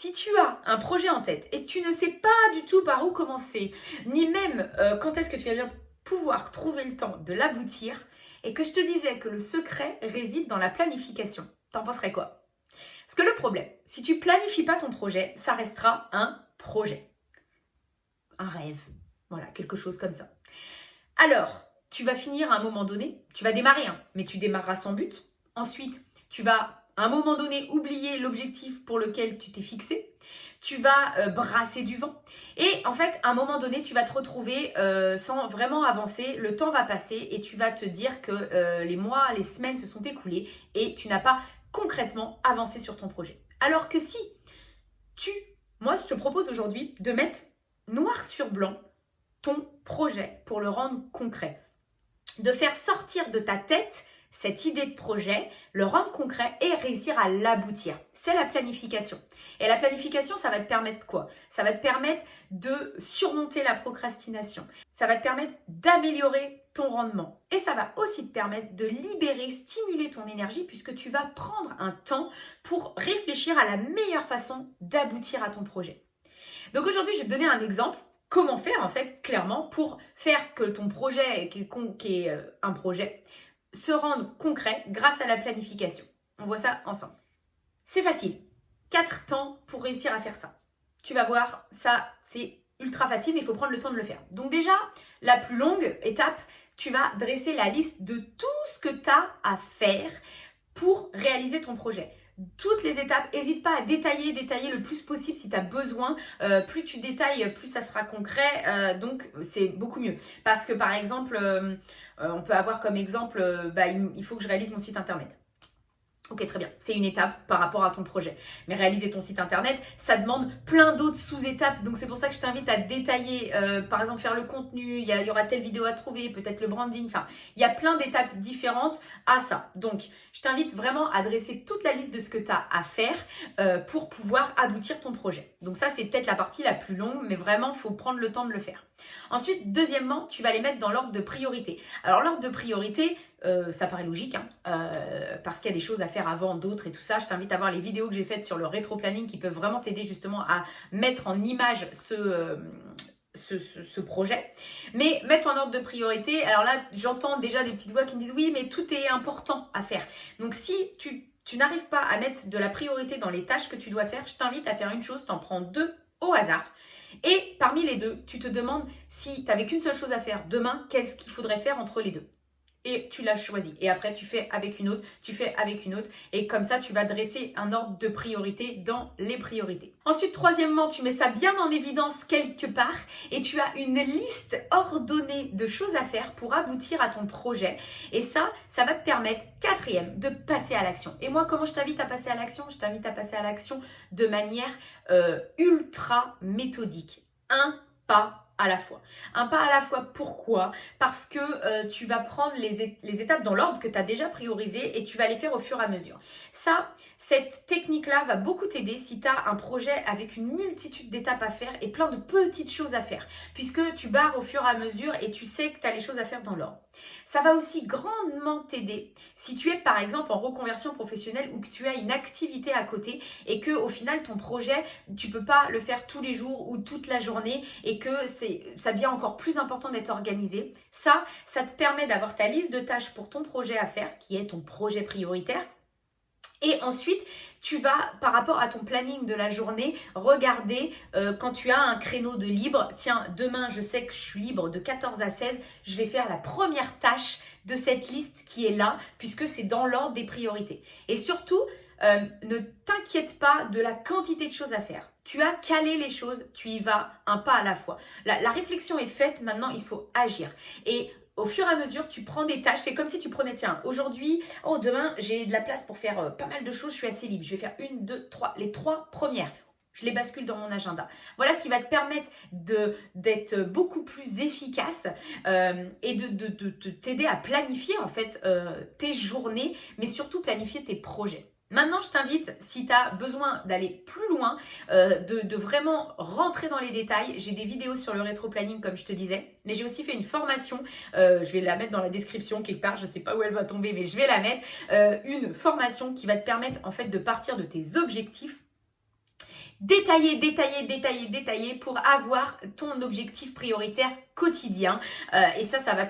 Si tu as un projet en tête et que tu ne sais pas du tout par où commencer, ni même quand est-ce que tu vas bien pouvoir trouver le temps de l'aboutir, et que je te disais que le secret réside dans la planification, t'en penserais quoi? Parce que le problème, si tu planifies pas ton projet, ça restera un projet, un rêve, voilà, quelque chose comme ça. Alors, tu vas finir à un moment donné, tu vas démarrer, mais tu démarreras sans but. Ensuite, tu vas à un moment donné oublier l'objectif pour lequel tu t'es fixé. Tu vas brasser du vent. Et en fait, à un moment donné, tu vas te retrouver sans vraiment avancer. Le temps va passer et tu vas te dire que les mois, les semaines se sont écoulés et tu n'as pas concrètement avancé sur ton projet. Alors que si moi, je te propose aujourd'hui de mettre noir sur blanc ton projet pour le rendre concret. De faire sortir de ta tête cette idée de projet, le rendre concret et réussir à l'aboutir. C'est la planification. Et la planification, ça va te permettre quoi? Ça va te permettre de surmonter la procrastination. Ça va te permettre d'améliorer ton rendement. Et ça va aussi te permettre de libérer, stimuler ton énergie puisque tu vas prendre un temps pour réfléchir à la meilleure façon d'aboutir à ton projet. Donc aujourd'hui, je vais te donner un exemple. Comment faire en fait clairement pour faire que ton projet, qui est un projet, se rende concret grâce à la planification. On voit ça ensemble. C'est facile. 4 temps pour réussir à faire ça. Tu vas voir, ça c'est ultra facile mais il faut prendre le temps de le faire. Donc déjà, la plus longue étape, tu vas dresser la liste de tout ce que tu as à faire pour réaliser ton projet. Toutes les étapes, n'hésite pas à détailler le plus possible si tu as besoin. Plus tu détailles, plus ça sera concret. Donc, c'est beaucoup mieux. Parce que, par exemple, on peut avoir comme exemple, il faut que je réalise mon site internet. Ok, très bien. C'est une étape par rapport à ton projet. Mais réaliser ton site internet, ça demande plein d'autres sous-étapes. Donc, c'est pour ça que je t'invite à détailler, par exemple, faire le contenu. Il y aura telle vidéo à trouver, peut-être le branding. Enfin, il y a plein d'étapes différentes à ça. Donc, je t'invite vraiment à dresser toute la liste de ce que tu as à faire pour pouvoir aboutir ton projet. Donc, ça, c'est peut-être la partie la plus longue, mais vraiment, il faut prendre le temps de le faire. Ensuite, deuxièmement, tu vas les mettre dans l'ordre de priorité. Alors, l'ordre de priorité, ça paraît logique, parce qu'il y a des choses à faire avant d'autres et tout ça. Je t'invite à voir les vidéos que j'ai faites sur le rétro-planning qui peuvent vraiment t'aider justement à mettre en image ce projet. Mais mettre en ordre de priorité, alors là, j'entends déjà des petites voix qui me disent « Oui, mais tout est important à faire. » Donc, si tu n'arrives pas à mettre de la priorité dans les tâches que tu dois faire, je t'invite à faire une chose, t'en prends 2 au hasard. Et parmi les 2, tu te demandes si tu n'avais qu'une seule chose à faire demain, qu'est-ce qu'il faudrait faire entre les 2? Et tu l'as choisi. Et après, tu fais avec une autre, tu fais avec une autre. Et comme ça, tu vas dresser un ordre de priorité dans les priorités. Ensuite, troisièmement, tu mets ça bien en évidence quelque part et tu as une liste ordonnée de choses à faire pour aboutir à ton projet. Et ça va te permettre, quatrième, de passer à l'action. Et moi, comment je t'invite à passer à l'action? Je t'invite à passer à l'action de manière ultra méthodique. Un pas à la fois. Un pas à la fois, pourquoi? Parce que tu vas prendre les étapes dans l'ordre que tu as déjà priorisé et tu vas les faire au fur et à mesure. Cette technique-là va beaucoup t'aider si tu as un projet avec une multitude d'étapes à faire et plein de petites choses à faire, puisque tu barres au fur et à mesure et tu sais que tu as les choses à faire dans l'ordre. Ça va aussi grandement t'aider si tu es par exemple en reconversion professionnelle ou que tu as une activité à côté et que au final ton projet, tu peux pas le faire tous les jours ou toute la journée et que ça devient encore plus important d'être organisé. Ça te permet d'avoir ta liste de tâches pour ton projet à faire, qui est ton projet prioritaire. Et ensuite, tu vas, par rapport à ton planning de la journée, regarder quand tu as un créneau de libre. Tiens, demain, je sais que je suis libre de 14 à 16. Je vais faire la première tâche de cette liste qui est là, puisque c'est dans l'ordre des priorités. Et surtout, ne t'inquiète pas de la quantité de choses à faire. Tu as calé les choses, tu y vas un pas à la fois. La réflexion est faite, maintenant il faut agir. Et au fur et à mesure, tu prends des tâches. C'est comme si tu prenais, tiens, aujourd'hui, demain, j'ai de la place pour faire pas mal de choses, je suis assez libre. Je vais faire 1, 2, 3, les 3 premières. Je les bascule dans mon agenda. Voilà ce qui va te permettre d'être beaucoup plus efficace et de t'aider à planifier en fait tes journées, mais surtout planifier tes projets. Maintenant, je t'invite, si tu as besoin d'aller plus loin, de vraiment rentrer dans les détails, j'ai des vidéos sur le rétro-planning comme je te disais, mais j'ai aussi fait une formation, je vais la mettre dans la description quelque part, je ne sais pas où elle va tomber, mais je vais la mettre, une formation qui va te permettre en fait de partir de tes objectifs détaillé, détaillé, détaillé, détaillé pour avoir ton objectif prioritaire quotidien. Et ça va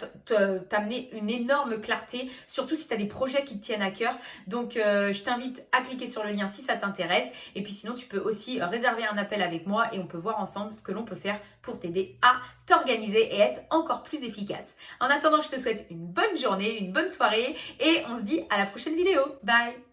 t'amener une énorme clarté, surtout si tu as des projets qui te tiennent à cœur. Donc, je t'invite à cliquer sur le lien si ça t'intéresse. Et puis sinon, tu peux aussi réserver un appel avec moi et on peut voir ensemble ce que l'on peut faire pour t'aider à t'organiser et être encore plus efficace. En attendant, je te souhaite une bonne journée, une bonne soirée et on se dit à la prochaine vidéo. Bye!